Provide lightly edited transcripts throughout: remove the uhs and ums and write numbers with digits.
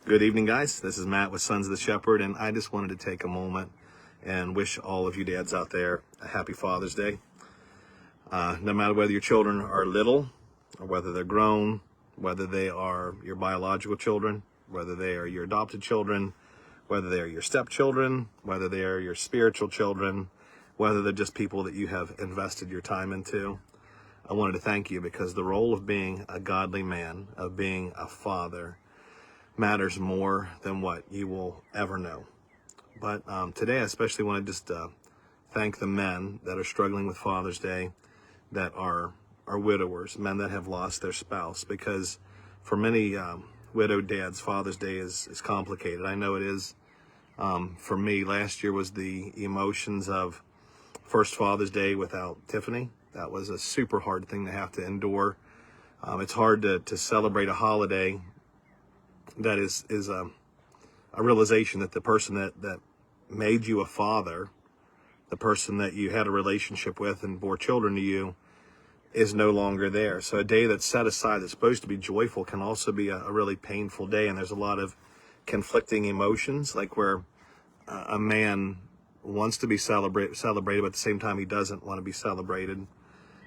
Good evening, guys. This is Matt with Sons of the Shepherd, and I just wanted to take a moment and wish all of you dads out there a happy Father's Day. No matter whether your children are little or whether they're grown, whether they are your biological children, whether they are your adopted children, whether they are your stepchildren, whether they are your spiritual children, whether they're just people that you have invested your time into, I wanted to thank you, because the role of being a godly man, of being a father, matters more than what you will ever know. But today I especially want to just thank the men that are struggling with Father's Day, that are widowers, men that have lost their spouse, because for many widowed dads, Father's Day is complicated. I know it is. For me, last year was the emotions of first Father's Day without Tiffany. That was a super hard thing to have to endure. It's hard to celebrate a holiday that is a realization that the person that made you a father, the person that you had a relationship with and bore children to you, is no longer there. So a day that's set aside that's supposed to be joyful can also be a really painful day, and there's a lot of conflicting emotions, like where a man wants to be celebrated, but at the same time he doesn't want to be celebrated.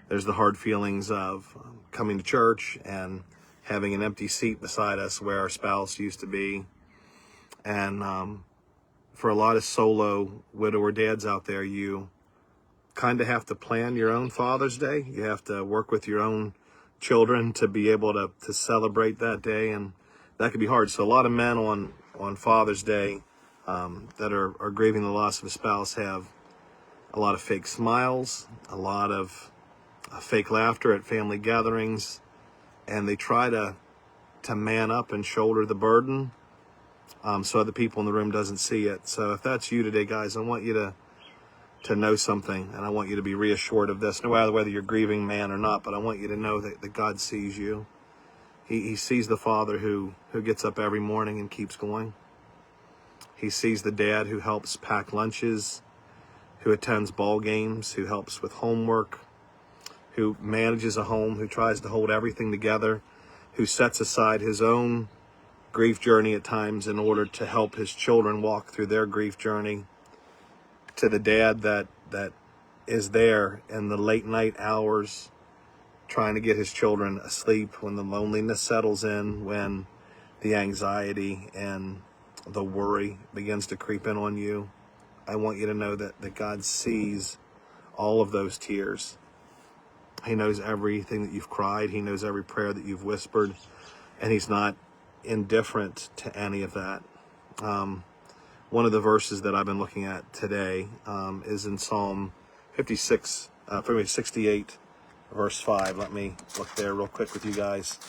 There's the hard feelings of coming to church and having an empty seat beside us where our spouse used to be. And for a lot of solo widower dads out there, you kind of have to plan your own Father's Day. You have to work with your own children to be able to celebrate that day, and that can be hard. So a lot of men on Father's Day that are grieving the loss of a spouse have a lot of fake smiles, a lot of fake laughter at family gatherings, and they try to man up and shoulder the burden so other people in the room doesn't see it. So if that's you today, guys, I want you to know something, and I want you to be reassured of this, no matter whether you're grieving man or not, but I want you to know that God sees you. He sees the father who gets up every morning and keeps going. He sees the dad who helps pack lunches, who attends ball games, who helps with homework, who manages a home, who tries to hold everything together, who sets aside his own grief journey at times in order to help his children walk through their grief journey, to the dad that is there in the late night hours trying to get his children asleep when the loneliness settles in, when the anxiety and the worry begins to creep in on you. I want you to know that God sees all of those tears. He knows everything that you've cried. He knows every prayer that you've whispered, and he's not indifferent to any of that. One of the verses that I've been looking at today is in Psalm 68, verse 5. Let me look there real quick with you guys.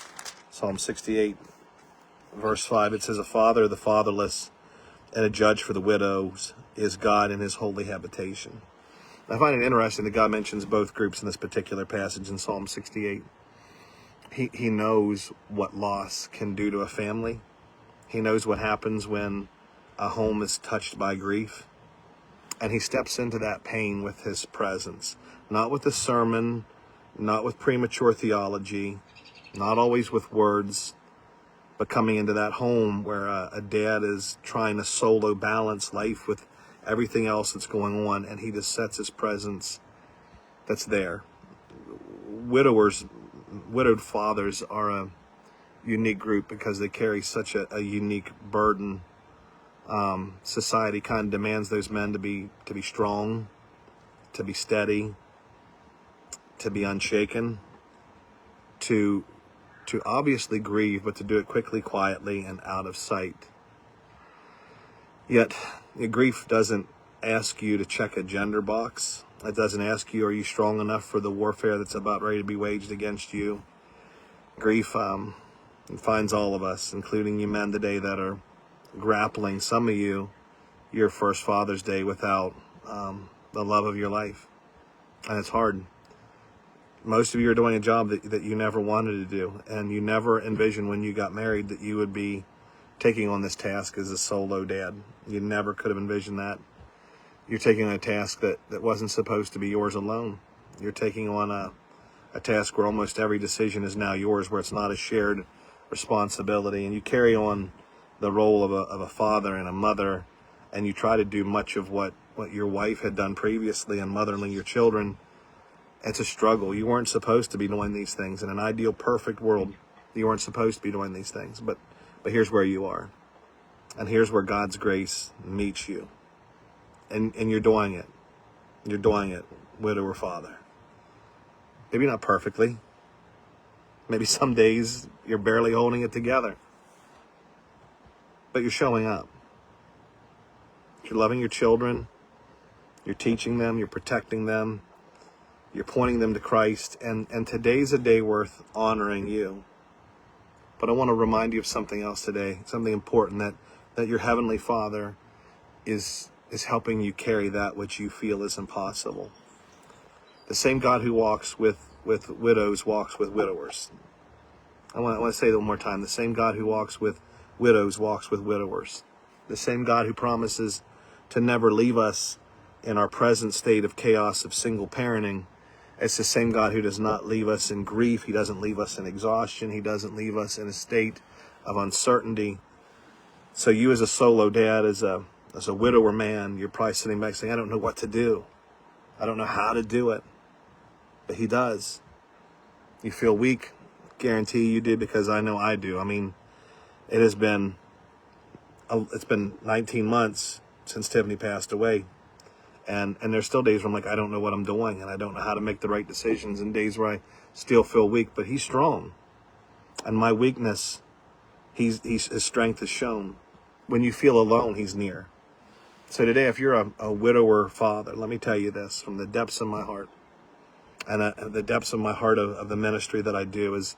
Psalm 68, verse 5. It says, "A father of the fatherless and a judge for the widows is God in his holy habitation." I find it interesting that God mentions both groups in this particular passage in Psalm 68. He knows what loss can do to a family. He knows what happens when a home is touched by grief. And he steps into that pain with his presence. Not with a sermon, not with premature theology, not always with words, but coming into that home where a dad is trying to solo balance life with everything else that's going on, and he just sets his presence that's there. Widowed fathers are a unique group because they carry such a unique burden. Society kind of demands those men to be strong, to be steady, to be unshaken, to obviously grieve, but to do it quickly, quietly, and out of sight. Yet, grief doesn't ask you to check a gender box. It doesn't ask you, are you strong enough for the warfare that's about ready to be waged against you? Grief finds all of us, including you men today that are grappling, some of you, your first Father's Day without the love of your life. And it's hard. Most of you are doing a job that you never wanted to do, and you never envisioned when you got married that you would be taking on this task as a solo dad. You never could have envisioned that. You're taking on a task that wasn't supposed to be yours alone. You're taking on a task where almost every decision is now yours, where it's not a shared responsibility, and you carry on the role of a father and a mother, and you try to do much of what your wife had done previously in mothering your children, it's a struggle. You weren't supposed to be doing these things. In an ideal, perfect world, you weren't supposed to be doing these things. But here's where you are. And here's where God's grace meets you. And you're doing it. You're doing it, widow or father. Maybe not perfectly. Maybe some days you're barely holding it together. But you're showing up. You're loving your children. You're teaching them. You're protecting them. You're pointing them to Christ. And today's a day worth honoring you. But I want to remind you of something else today. Something important, that your Heavenly Father is helping you carry that which you feel is impossible. The same God who walks with widows walks with widowers. I want to say that one more time. The same God who walks with widows walks with widowers. The same God who promises to never leave us in our present state of chaos of single parenting. It's the same God who does not leave us in grief. He doesn't leave us in exhaustion. He doesn't leave us in a state of uncertainty. So you as a solo dad, as a widower man, you're probably sitting back saying, I don't know what to do. I don't know how to do it. But He does. You feel weak? Guarantee you do, because I know I do. I mean, it's been 19 months since Tiffany passed away. And there's still days where I'm like, I don't know what I'm doing, and I don't know how to make the right decisions, and days where I still feel weak. But He's strong. And my weakness, His strength is shown. When you feel alone, He's near. So today, if you're a widower father, let me tell you this from the depths of my heart, and the depths of my heart of the ministry that I do, is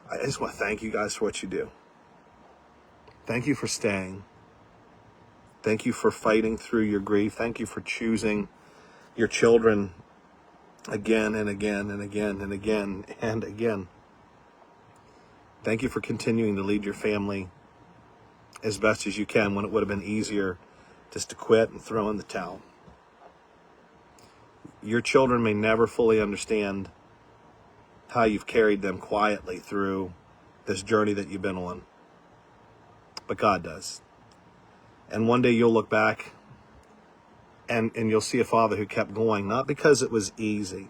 I just want to thank you guys for what you do. Thank you for staying. Thank you for fighting through your grief. Thank you for choosing your children again and again and again and again and again. Thank you for continuing to lead your family as best as you can when it would have been easier just to quit and throw in the towel. Your children may never fully understand how you've carried them quietly through this journey that you've been on, but God does. And one day you'll look back and you'll see a father who kept going, not because it was easy,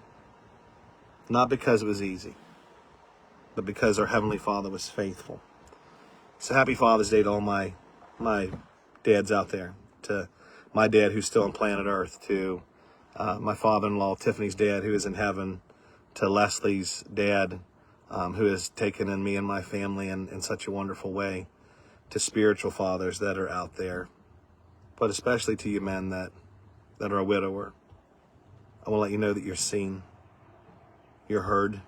but because our Heavenly Father was faithful. So happy Father's Day to all my dads out there, to my dad who's still on planet Earth, to my father-in-law, Tiffany's dad, who is in heaven, to Leslie's dad, who has taken in me and my family in such a wonderful way, to spiritual fathers that are out there, but especially to you men that are a widower. I want to let you know that you're seen, you're heard,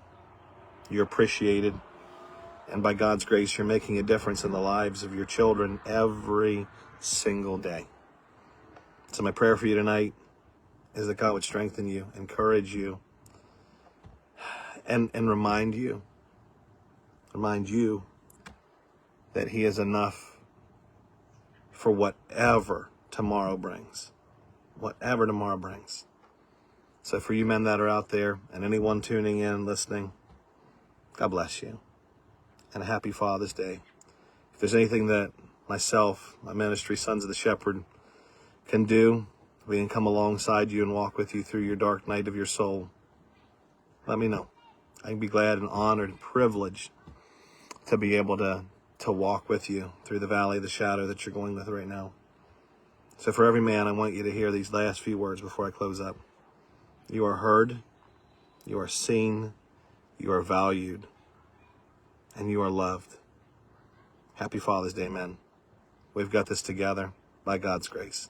you're appreciated, and by God's grace, you're making a difference in the lives of your children every single day. So my prayer for you tonight is that God would strengthen you, encourage you, and remind you that He is enough for whatever tomorrow brings. Whatever tomorrow brings. So for you men that are out there, and anyone tuning in, listening, God bless you. And a happy Father's Day. If there's anything that myself, my ministry, Sons of the Shepherd, can do, we can come alongside you and walk with you through your dark night of your soul, let me know. I can be glad and honored and privileged to be able to walk with you through the valley of the shadow that you're going with right now. So for every man, I want you to hear these last few words before I close up. You are heard, you are seen, you are valued, and you are loved. Happy Father's Day, men. We've got this together by God's grace.